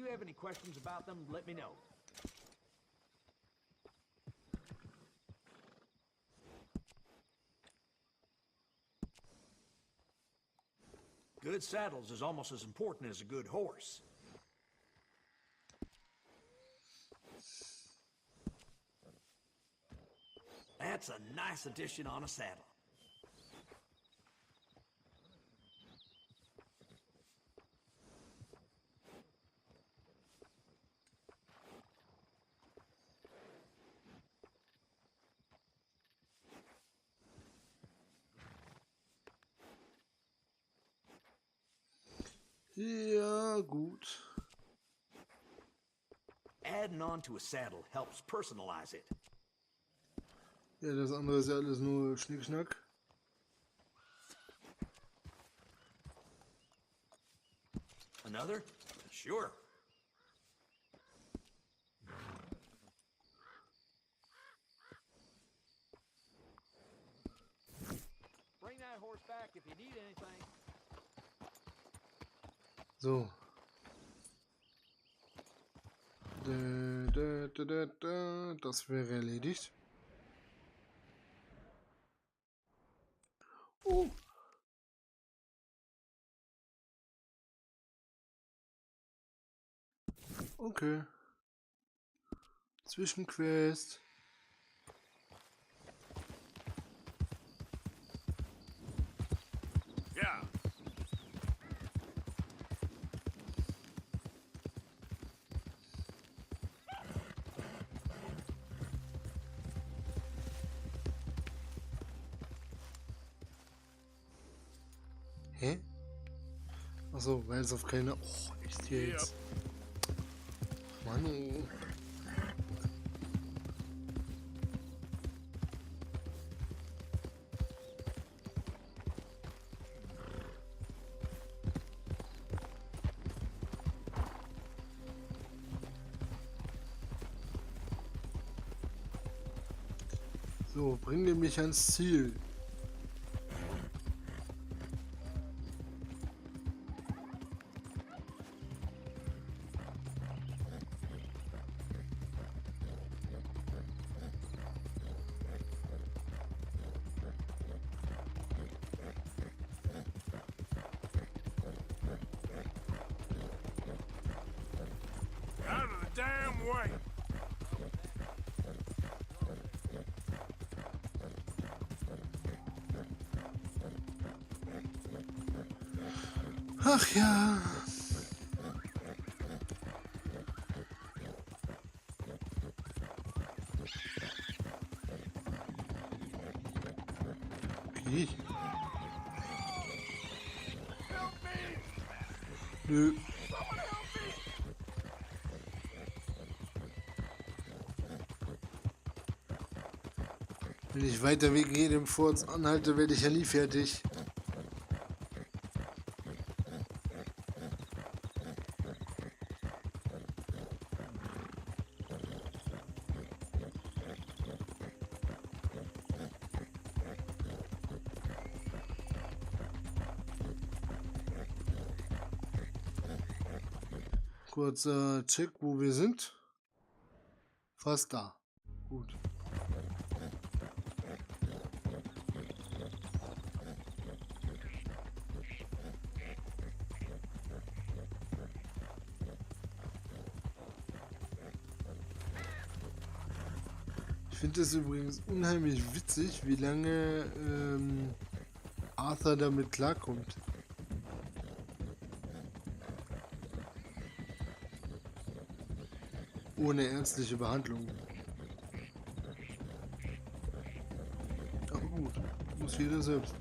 you have any questions about them, let me know. Good saddles is almost as important as a good horse. That's a nice addition on a saddle. Ja, gut. Adding on to a saddle helps personalize it. Ja, das andere ist ja alles nur Schnickschnack. Another? Sure. Bring that horse back if you need anything. So. Das wäre erledigt. Oh. Okay. Zwischenquest. Ja. Hä? Achso, weil es auf keine... Oh, echt jetzt? Mann, oh. So, bringe mich ans Ziel. Out of the damn way! Ach ja. Okay. Nö. Wenn ich weiter wegen jedem Furz anhalte, werde ich ja nie fertig. Kurzer Check, wo wir sind. Fast da. Gut. Ich finde es übrigens unheimlich witzig, wie lange Arthur damit klarkommt. Ohne ärztliche Behandlung. Aber gut, muss jeder selbst.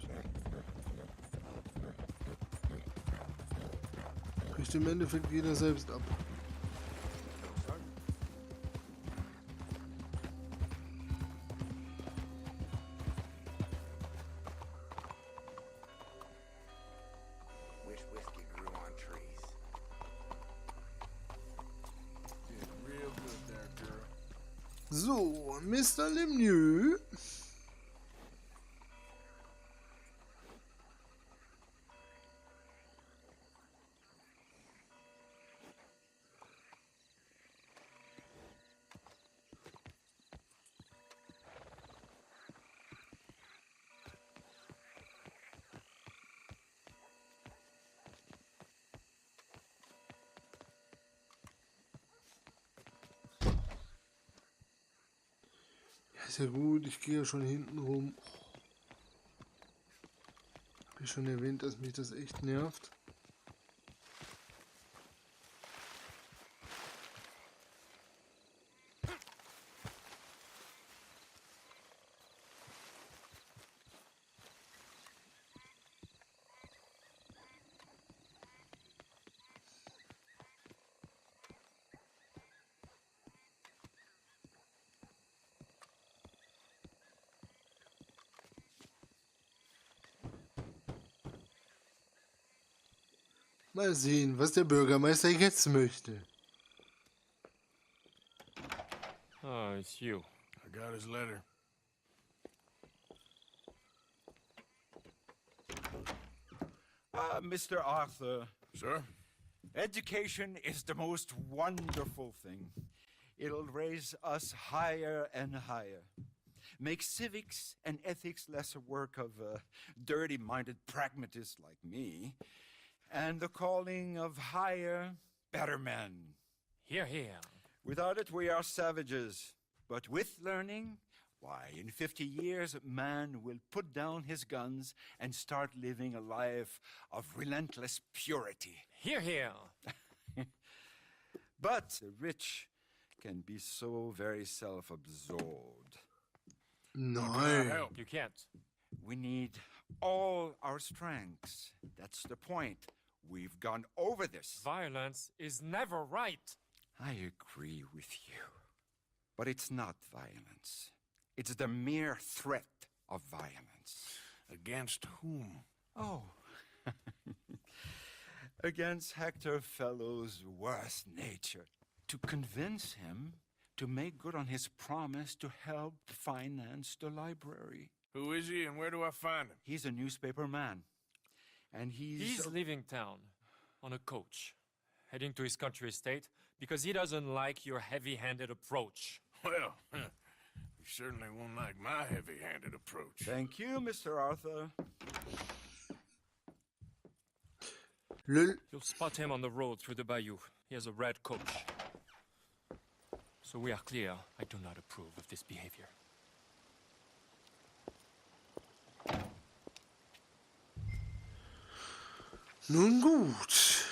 Kriegt im Endeffekt jeder selbst ab. Wish whiskey grew on trees. Did real good there, girl. So, Mr. Lemieux. Ist ja gut, ich gehe ja schon hinten rum. Hab ich schon erwähnt, dass mich das echt nervt. Mal sehen, was der Bürgermeister jetzt möchte. Oh, it's you. I got his letter. Mr. Arthur, Sir? education is the most wonderful thing. It'll raise us higher and higher. Make civics and ethics less a work of dirty-minded pragmatists like me, and the calling of higher, better men. Here, here. Without it, we are savages. But with learning, why, in 50 years, man will put down his guns and start living a life of relentless purity. Here, here. But the rich can be so very self-absorbed. Nein. Help. You can't. We need all our strengths. That's the point. We've gone over this. Violence is never right. I agree with you. But it's not violence. It's the mere threat of violence. Against whom? Oh. Against Hector Fellow's worst nature. To convince him to make good on his promise to help finance the library. Who is he and where do I find him? He's a newspaper man. And He's leaving town on a coach, heading to his country estate because he doesn't like your heavy-handed approach. Well, he certainly won't like my heavy-handed approach. Thank you, Mr. Arthur. Lol. You'll spot him on the road through the bayou. He has a red coach. So we are clear, I do not approve of this behavior. Nun gut.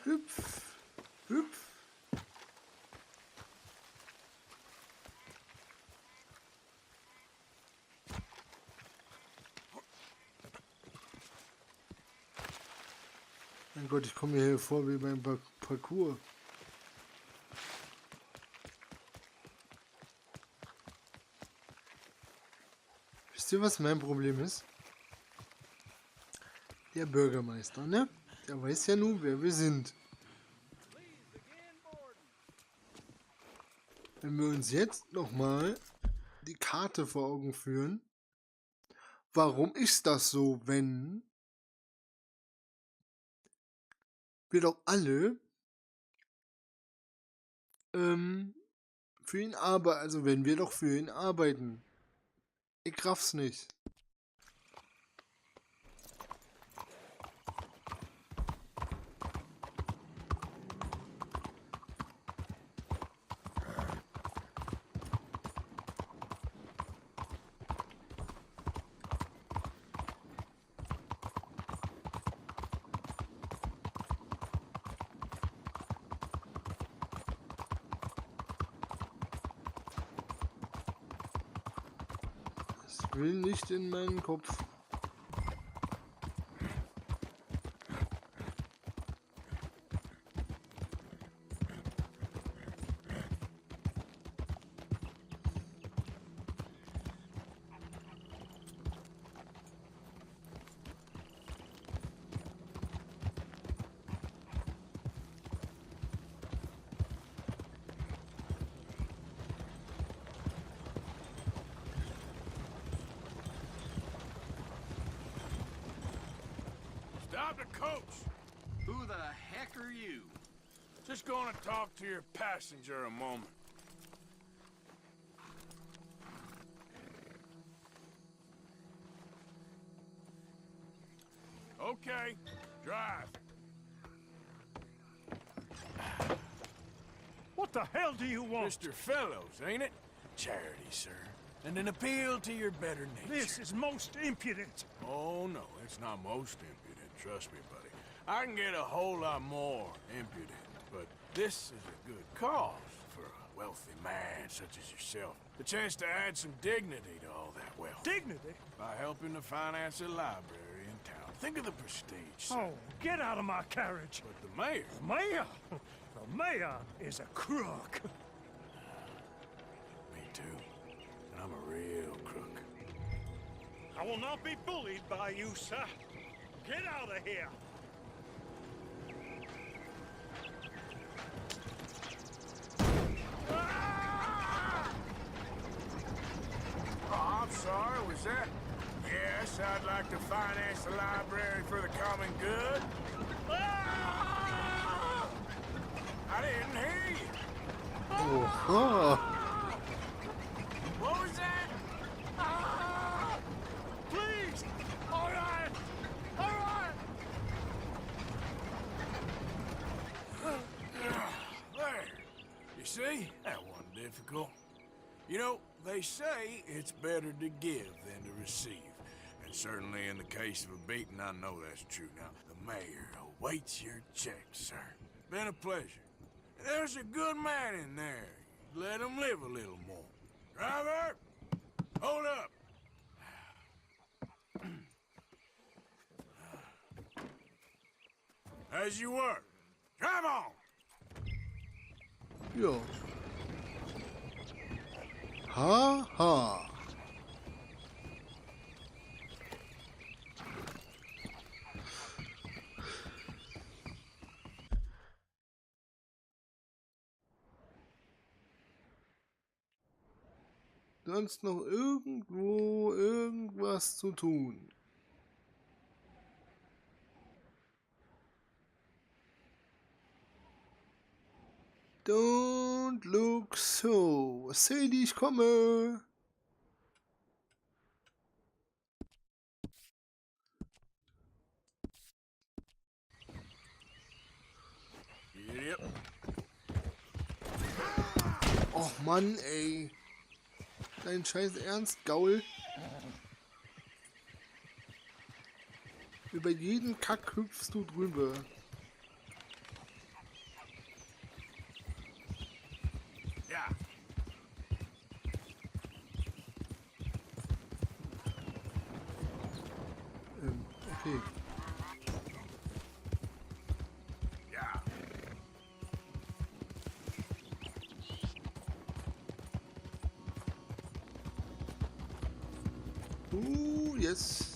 Hüpf, hüpf. Mein Gott, ich komme mir hier vor wie beim Parcours. Wisst ihr, was mein Problem ist? Der Bürgermeister, ne? Der weiß ja nun, wer wir sind. Wenn wir uns jetzt nochmal die Karte vor Augen führen, warum ist das so, wenn wir doch alle für ihn arbeiten, also wenn wir doch für ihn arbeiten. Ich raff's nicht. Ich will nicht in meinen Kopf. Stop the coach! Who the heck are you? Just going to talk to your passenger a moment. Okay, drive. What the hell do you want? Mr. Fellows, ain't it? Charity, sir. And an appeal to your better nature. This is most impudent. Oh, no, it's not most impudent. Trust me, buddy. I can get a whole lot more impudent, but this is a good cause for a wealthy man such as yourself. The chance to add some dignity to all that wealth. Dignity? By helping to finance a library in town. Think of the prestige, sir. Oh, get out of my carriage. But the mayor... Mayor? The mayor is a crook. Me too. And I'm a real crook. I will not be bullied by you, sir. Get out of here. Oh, I'm sorry, was that? Yes, I'd like to finance the library for the common good. Ah! I didn't hear you. Oha! What was that? Ah! Please! All right! All right! There. You see? That wasn't difficult. You know, they say it's better to give than to receive. And certainly in the case of a beating, I know that's true. Now, the mayor awaits your check, sir. Been a pleasure. There's a good man in there. Let him live a little more. Driver! Hold up! As you were. Drive on! Ja. Haha. Sonst noch irgendwo irgendwas zu tun? Don't look so. Sadie, ich komme. Yep. Och Mann, ey. Dein scheiß Ernst, Gaul. Über jeden Kack hüpfst du drüber. Ja. Okay. Ja. Yes.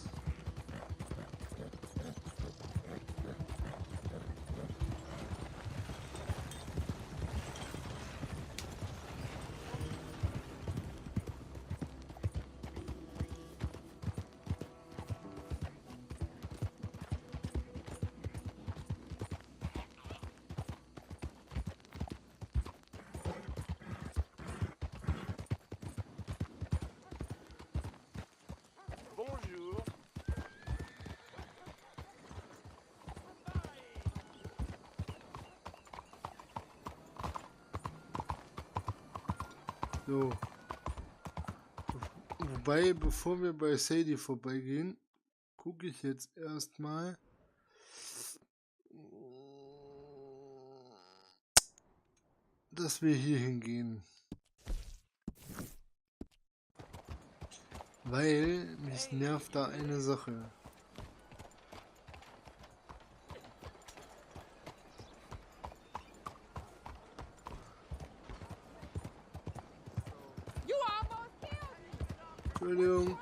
Bonjour. So. Wobei, bevor wir bei Sadie vorbeigehen, gucke ich jetzt erstmal. Dass wir hier hingehen. Weil mich nervt da eine Sache. Entschuldigung.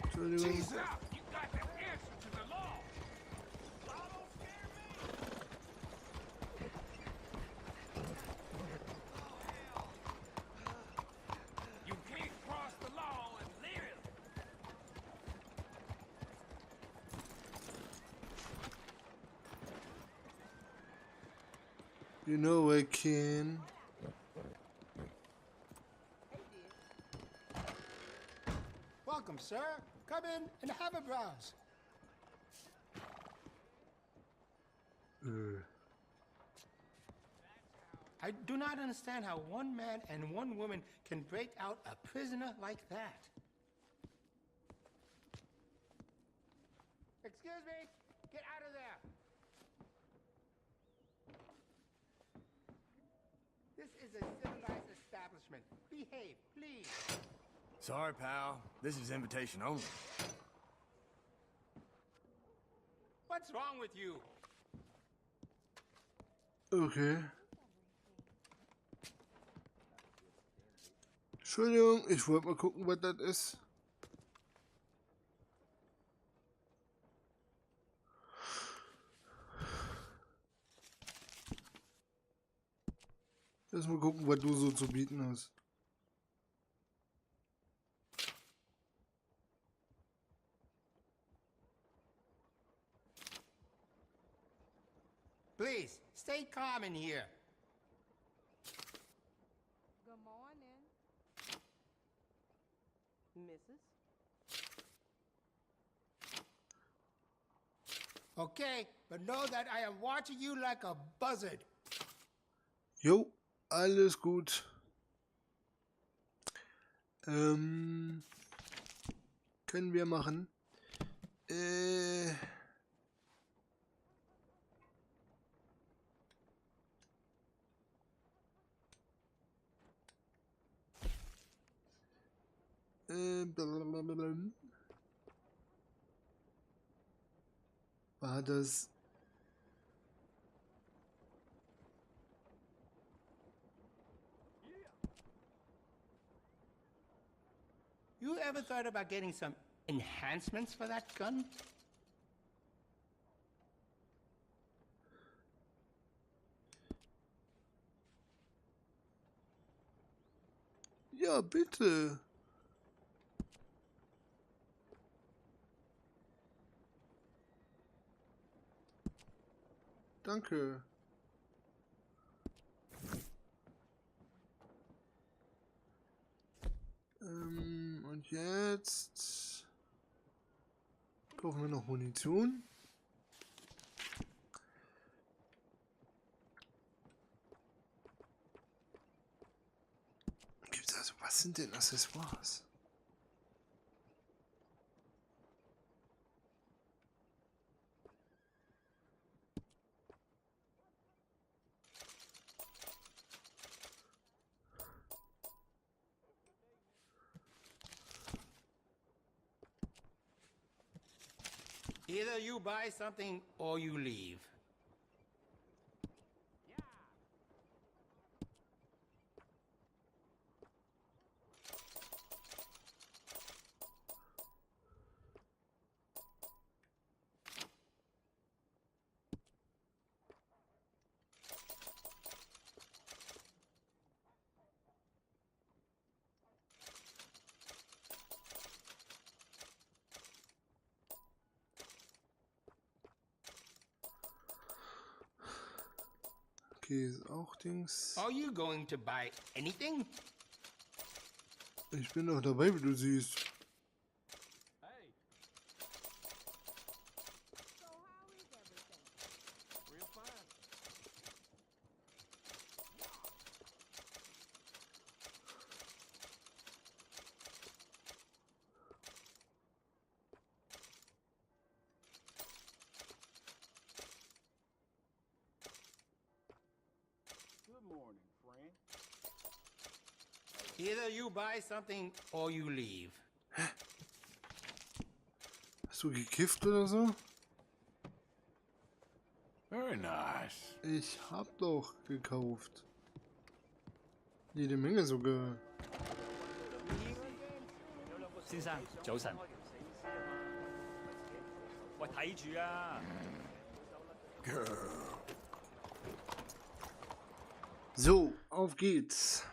Entschuldigung. You know I can. Welcome, sir. Come in and have a browse. I do not understand how one man and one woman can break out a prisoner like that. Excuse me, get out of there. This is a civilized establishment. Behave, please. Sorry, pal. This is invitation only. What's wrong with you? Okay. Entschuldigung, ich wollte mal gucken, was das ist. Lass mal gucken, was du so zu bieten hast. Please, stay calm in here. Good morning, Mrs. Okay, but know that I am watching you like a buzzard. Jo, alles gut. Können wir machen. War das... You ever thought about getting some enhancements for that gun? Ja, bitte. Danke. Und jetzt kaufen wir noch Munition. Gibt's also, was sind denn Accessoires? Either you buy something or you leave. Okay, ist auch Dings. Are you going to buy anything? Ich bin doch dabei, wie du siehst. Hey. So how is everything? Real fine. Good morning, friend. Either you buy something or you leave. Hast du gekifft oder so? Very nice. Ich hab doch gekauft. Jede Menge sogar. 先生，早晨。喂，睇住啊！ Girl. So, auf geht's.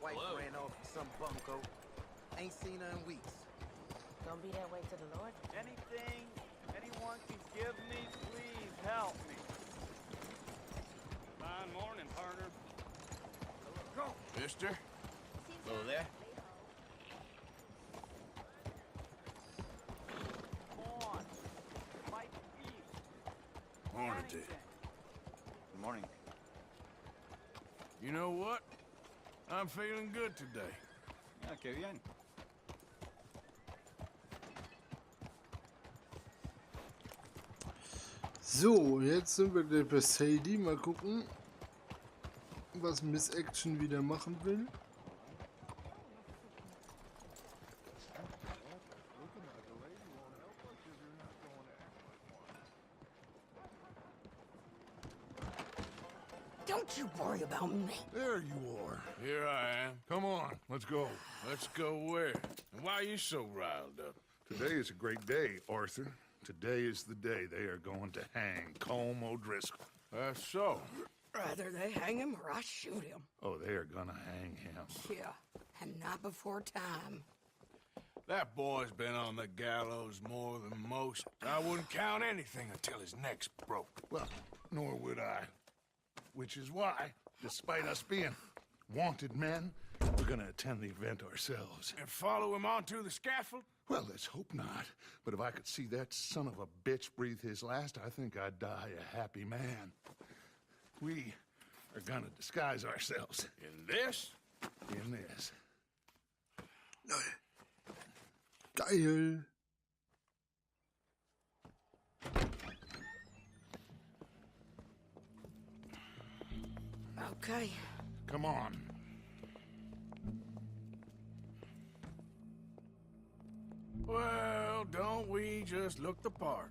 Wife ran off with some bunko. Ain't seen her in weeks. Gonna be that way to the Lord? Anything anyone can give me, please help me. Fine morning, partner. Mister? Hello there. Morning, Ted. Good morning. You know what? I'm feeling good today. Ja, qué bien. So, jetzt sind wir gleich bei Sadie. Mal gucken, was Miss Action wieder machen will. Don't you worry about me. There you are. Here I am. Come on, let's go. Let's go where? And why are you so riled up? Today is a great day, Arthur. Today is the day they are going to hang Colm O'Driscoll. That's so. Rather they hang him or I shoot him. Oh, they are gonna hang him. Yeah, and not before time. That boy's been on the gallows more than most. I wouldn't count anything until his neck's broke. Well, nor would I. Which is why, despite us being wanted men, we're gonna attend the event ourselves. And follow him onto the scaffold? Well, let's hope not. But if I could see that son of a bitch breathe his last, I think I'd die a happy man. We are gonna disguise ourselves. In this? In this. Geil. Okay. Come on. Well, don't we just look the part?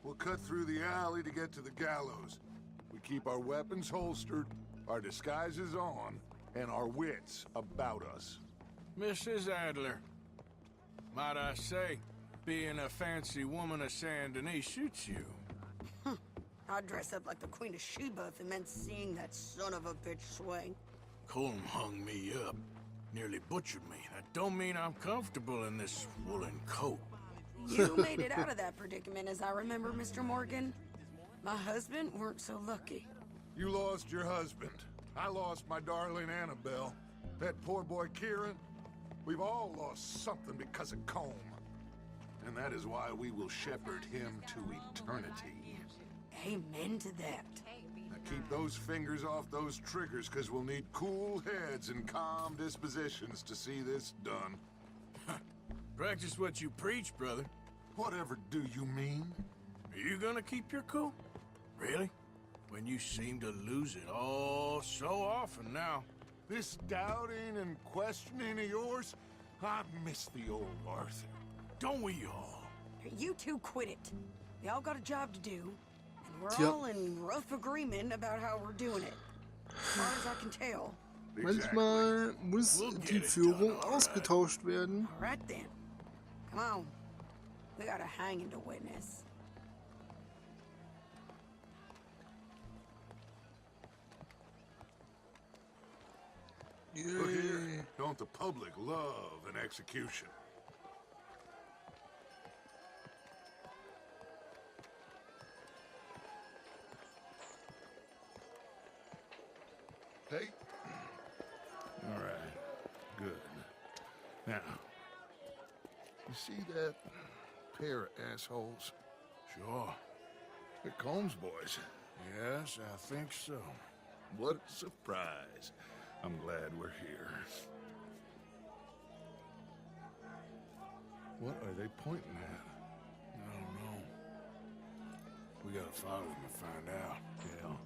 We'll cut through the alley to get to the gallows. We keep our weapons holstered, our disguises on, and our wits about us. Mrs. Adler, might I say, being a fancy woman of Saint Denis suits you. I'd dress up like the Queen of Sheba if it meant seeing that son of a bitch swing. Colm hung me up, nearly butchered me. That don't mean I'm comfortable in this woolen coat. You made it out of that predicament, as I remember, Mr. Morgan. My husband weren't so lucky. You lost your husband. I lost my darling Annabelle. That poor boy Kieran. We've all lost something because of Colm. And that is why we will shepherd him to eternity. Amen to that. Now keep those fingers off those triggers, because we'll need cool heads and calm dispositions to see this done. Practice what you preach, brother. Whatever do you mean? Are you gonna keep your cool? Really? When you seem to lose it all so often now. This doubting and questioning of yours, I miss the old Arthur. Don't we all? You two quit it. Y'all got a job to do, and we're Yep. all in rough agreement about how we're doing it. As far as I can tell. Manchmal muss die Führung ausgetauscht werden. All right then. Come on. We got a hanging to witness. Look here. Don't the public love an execution? Hey. All right. Good. Now, you see that pair of assholes? Sure. They're Colm's boys. Yes, I think so. What a surprise. I'm glad we're here. What are they pointing at? I don't know. We gotta follow them and find out. Yeah.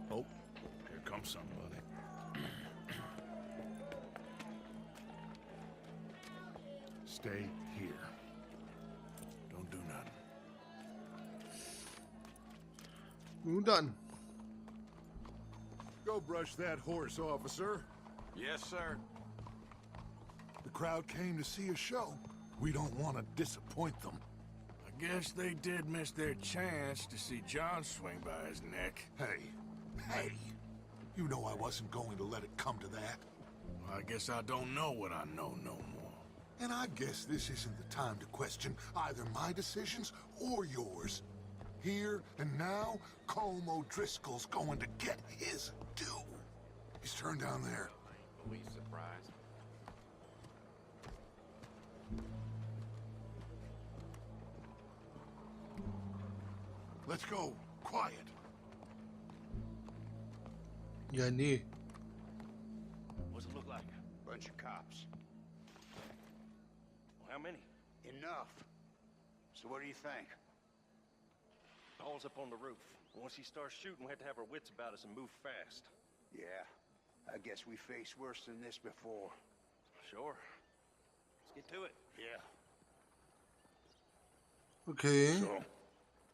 Oh, here comes somebody. Stay here. Don't do nothing. Nun dann. Go brush that horse, officer. Yes, sir. The crowd came to see a show. We don't want to disappoint them. I guess they did miss their chance to see John swing by his neck. Hey. You know I wasn't going to let it come to that. Well, I guess I don't know what I know no more. And I guess this isn't the time to question either my decisions or yours. Here and now, Colm O'Driscoll's going to get his due. He's turned down there. Police surprise. Let's go. Quiet. Ja, nee. What's it look like? Bunch of cops. Well, how many? Enough. So what do you think? Paul's up on the roof. Once he starts shooting, we have to have our wits about us and move fast. Yeah, I guess we faced worse than this before. Sure. Let's get to it. Yeah. Okay. So,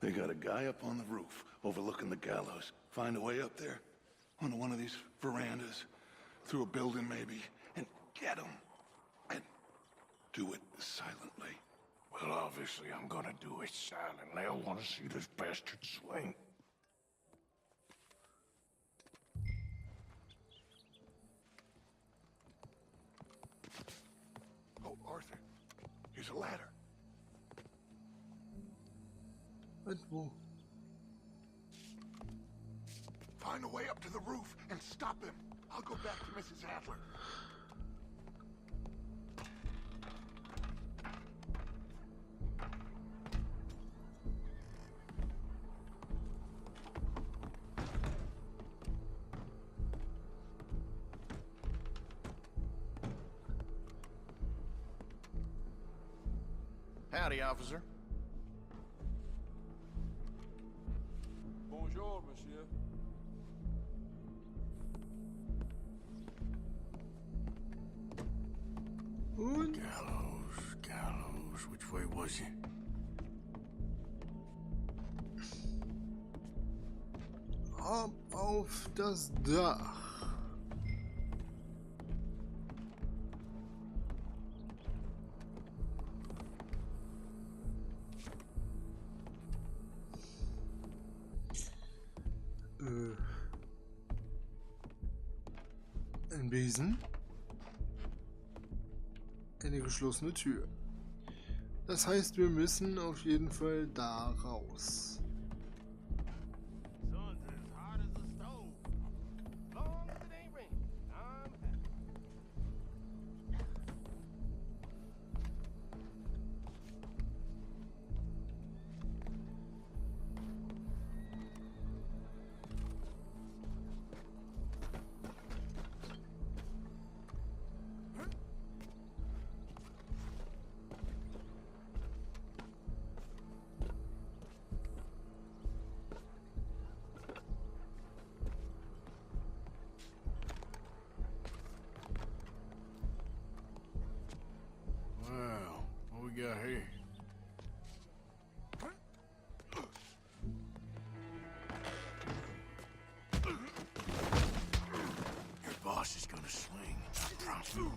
they got a guy up on the roof overlooking the gallows. Find a way up there, onto one of these verandas, through a building maybe, and get him. And do it silently. Well, obviously, I'm gonna do it silently. I want to see this bastard swing. Oh, Arthur, here's a ladder. Und wo? Find a way up to the roof and stop him. I'll go back to Mrs. Adler. Howdy, officer. Bonjour, monsieur. Und? Gallows. Which way was he? Ab auf das Dach. Ein Besen. Eine geschlossene Tür. Das heißt, wir müssen auf jeden Fall da raus. Sun's as hot as a stove. Long as it ain't raining, I'm happy. Well, what we got here? Your boss is gonna swing, I promise you.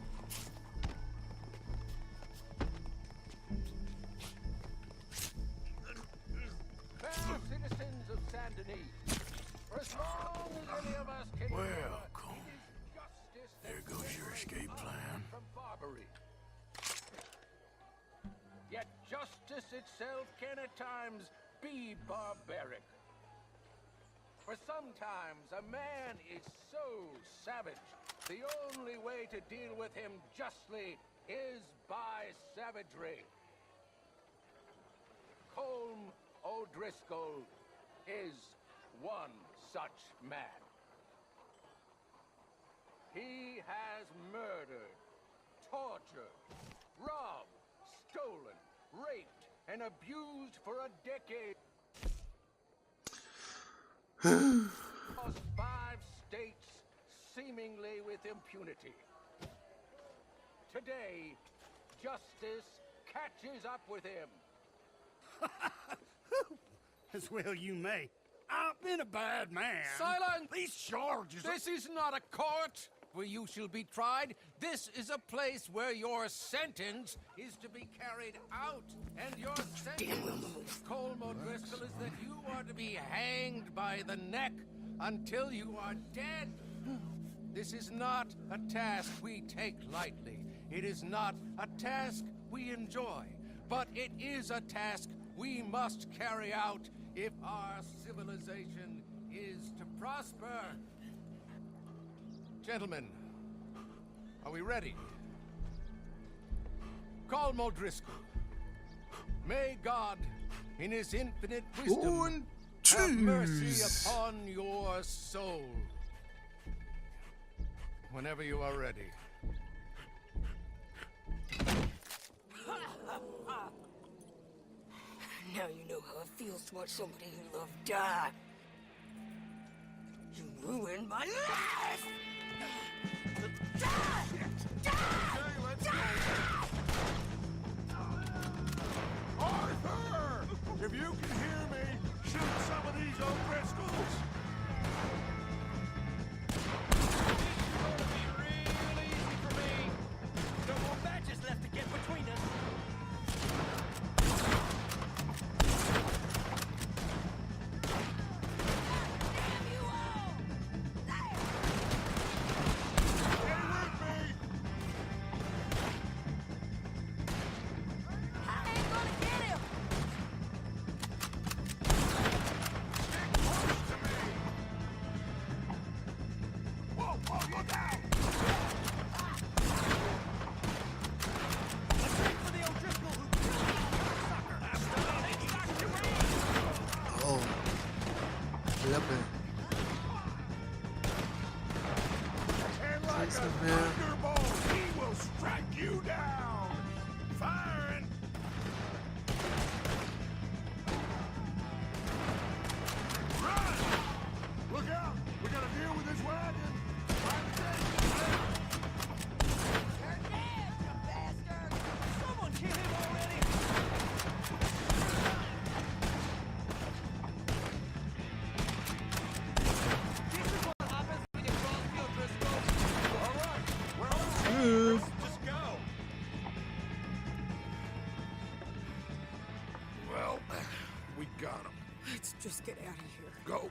Fair citizens of Saint Denis, for as long as any of us can Well, remember, cool. it is justice that There goes your escape plan. from Barbary. Yet justice itself can at times be barbaric. For sometimes a man is so savage, the only way to deal with him justly is by savagery. Colm O'Driscoll is one such man. He has murdered, tortured, robbed, stolen, raped, and abused for a decade. Across 5 states, seemingly with impunity. Today, justice catches up with him. As well you may. I've been a bad man. Silence! These charges. This is not a court where you shall be tried. This is a place where your sentence is to be carried out. And your sentence, Colm O'Driscoll, is that you are to be hanged by the neck until you are dead. This is not a task we take lightly. It is not a task we enjoy. But it is a task we must carry out if our civilization is to prosper. Gentlemen, are we ready? Colm O'Driscoll, may God, in his infinite wisdom, Und Have mercy Tschüss. upon your soul. Whenever you are ready. Now you know how it feels to watch somebody you love die. You ruined my life! Arthur! If you can hear me, shoot some of these old Driscolls! Klappe. And like a thunderbolt, he will strike you down! Firing! Run! Look out! We gotta deal with this wagon! You're dead, you bastard! Someone kill him already! This is what happens when you cross the Driscoll. All right, we're on. Just go. Well, we got him. Let's just get out of here. Go.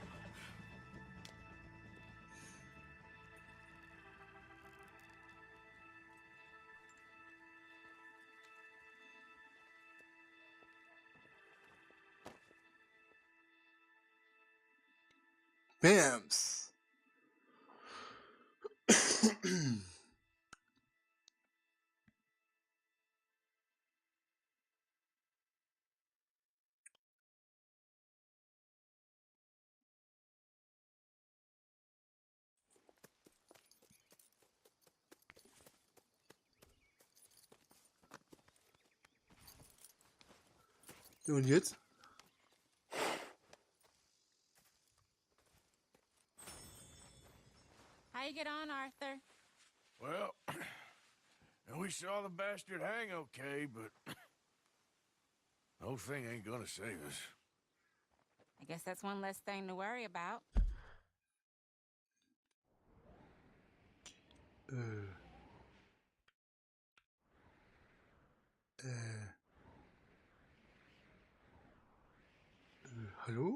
Bams. Und jetzt? How you get on, Arthur? Well, and we saw the bastard hang okay, but the whole thing ain't gonna save us. I guess that's one less thing to worry about. Hallo?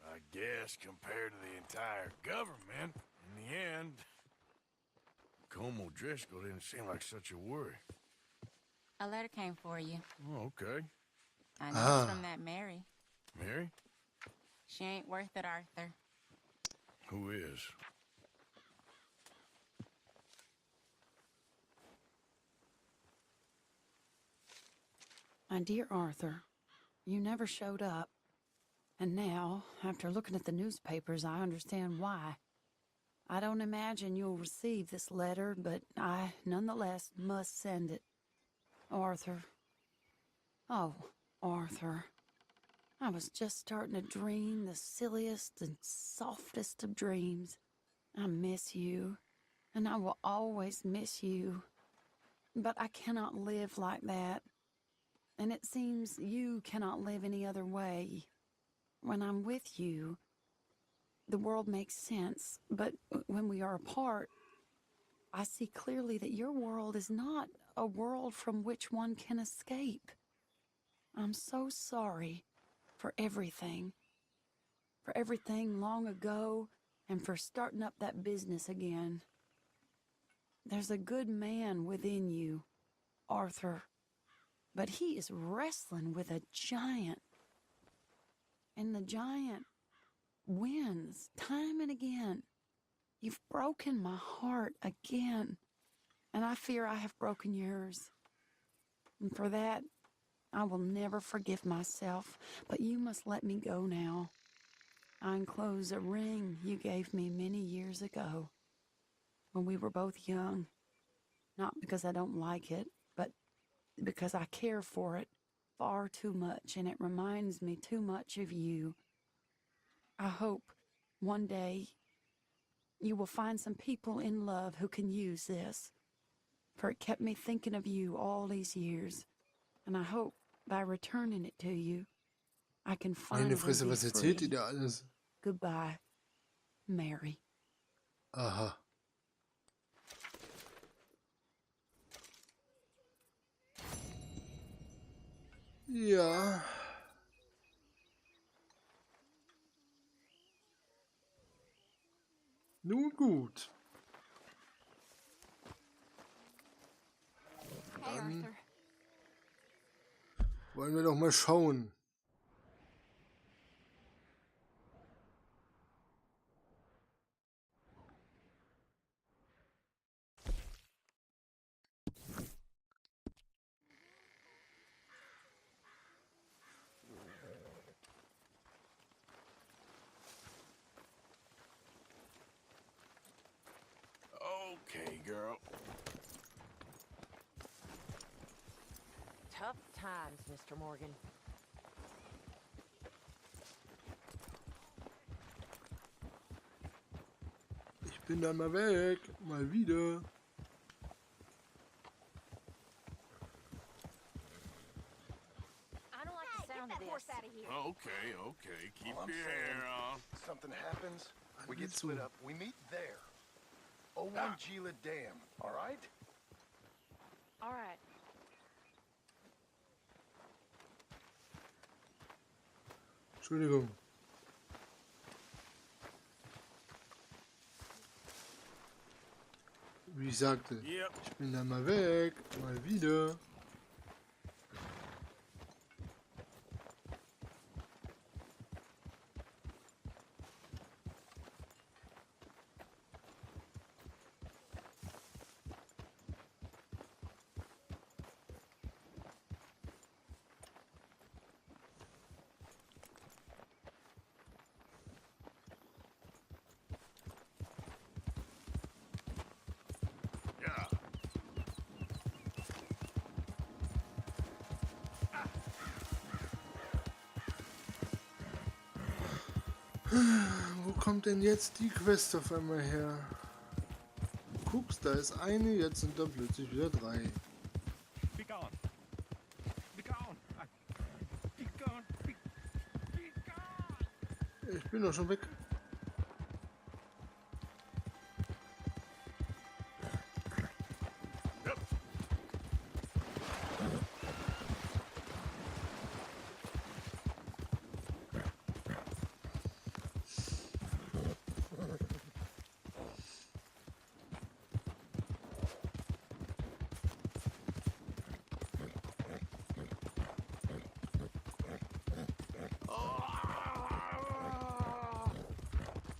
I guess compared to the entire government, in the end, Como Driscoll didn't seem like such a worry. A letter came for you. Oh, okay. I know it's from that Mary. Mary? She ain't worth it, Arthur. Who is? My dear Arthur, you never showed up. And now, after looking at the newspapers, I understand why. I don't imagine you'll receive this letter, but I, nonetheless, must send it. Arthur. Oh, Arthur. I was just starting to dream the silliest and softest of dreams. I miss you, and I will always miss you. But I cannot live like that. And it seems you cannot live any other way. When I'm with you, the world makes sense, but when we are apart, I see clearly that your world is not a world from which one can escape. I'm so sorry for everything long ago, and for starting up that business again. There's a good man within you, Arthur, but he is wrestling with a giant. And the giant wins time and again. You've broken my heart again, and I fear I have broken yours. And for that, I will never forgive myself, but you must let me go now. I enclose a ring you gave me many years ago, when we were both young. Not because I don't like it, but because I care for it far too much, and it reminds me too much of you. I hope one day you will find some people in love who can use this, for it kept me thinking of you all these years, and I hope by returning it to you, I can Meine finally Fresse, be was erzählt ihr free. da alles? Goodbye, Mary. Aha. Ja. Nun gut. Hey, Dann Arthur. wollen wir doch mal schauen. Okay, girl. Tough times, Mr. Morgan. Ich bin dann mal weg. Mal wieder. I don't like the sound of this. Out of here. Okay, okay. Keep All I'm your saying, hair on. something happens, we get willst split du? up. We meet there. 01 Gila Dam, all right? All right. Entschuldigung. Wie ich sagte, ich bin dann mal weg. Mal wieder. Yeah. Wo kommt denn jetzt die Quest auf einmal her? Du guckst, da ist eine, jetzt sind da plötzlich wieder 3. Be gone. Be gone. Be gone. Be gone. Ich bin doch schon weg.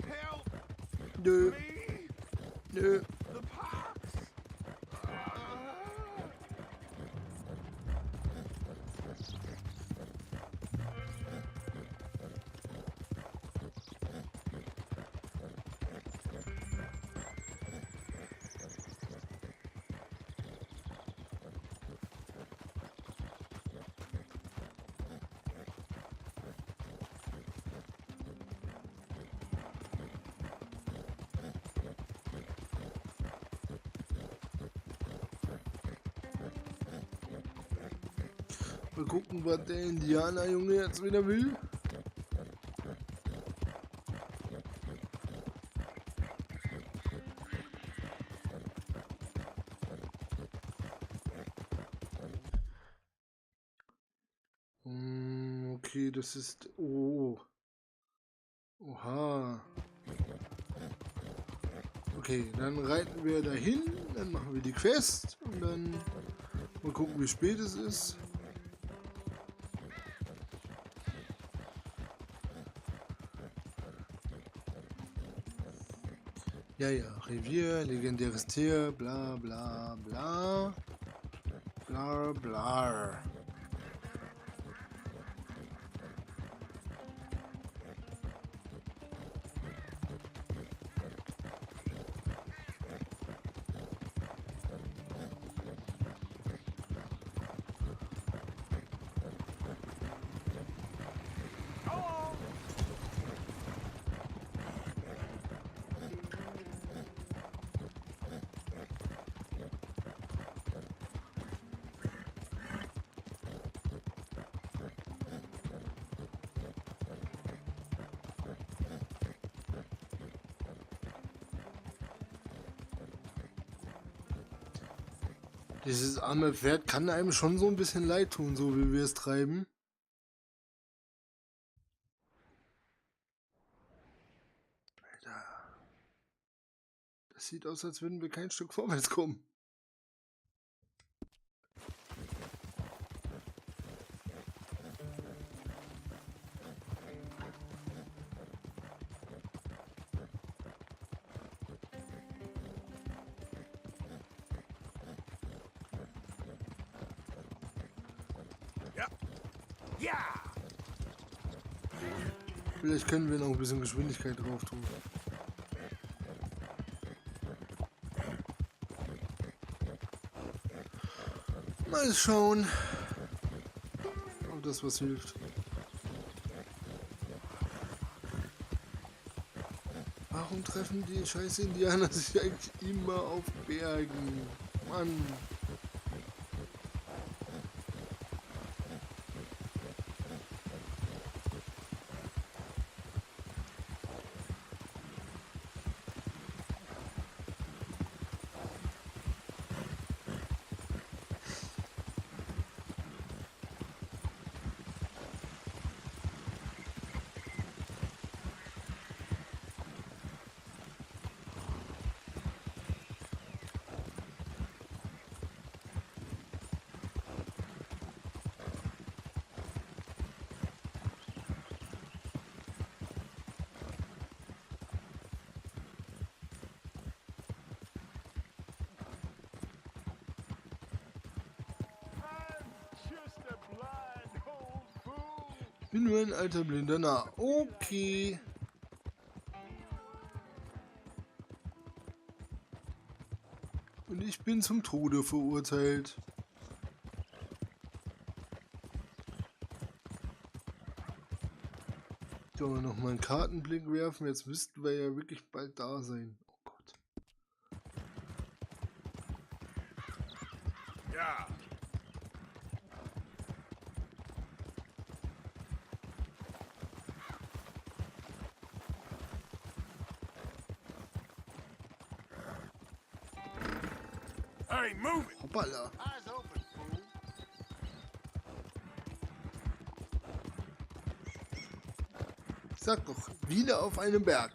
Help Nö, me! nö. The pox! Mal gucken, was der Indianerjunge jetzt wieder will. Okay, das ist... Oh. Oha. Okay, dann reiten wir dahin, dann machen wir die Quest und dann mal gucken, wie spät es ist. Ja, ja, Revier, legendäres Tier, bla bla bla. Bla bla. Dieses arme Pferd kann einem schon so ein bisschen leid tun, so wie wir es treiben. Alter. Das sieht aus, als würden wir kein Stück vorwärts kommen. Ja! Vielleicht können wir noch ein bisschen Geschwindigkeit drauf tun. Mal schauen, ob das was hilft. Warum treffen die scheiß Indianer sich eigentlich immer auf Bergen? Mann. Ich bin nur ein alter blinder Narr. Okay. Und ich bin zum Tode verurteilt. Sollen wir noch mal einen Kartenblick werfen? Jetzt müssten wir ja wirklich bald da sein. Oh Gott. Ja! Hey, move it! Hoppala. Eyes open, fool. Sag doch, wieder auf einem Berg.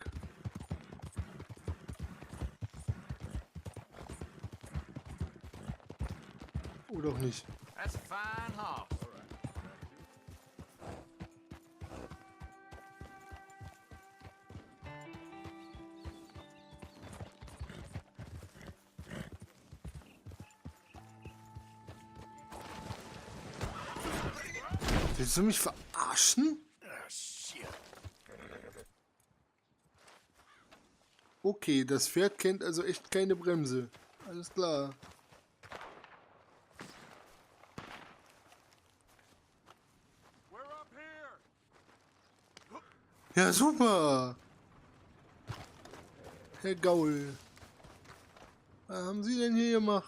Oder auch nicht. That's a fine horse. Willst du mich verarschen? Okay, das Pferd kennt also echt keine Bremse. Alles klar. Ja, super. Herr Gaul. Was haben Sie denn hier gemacht?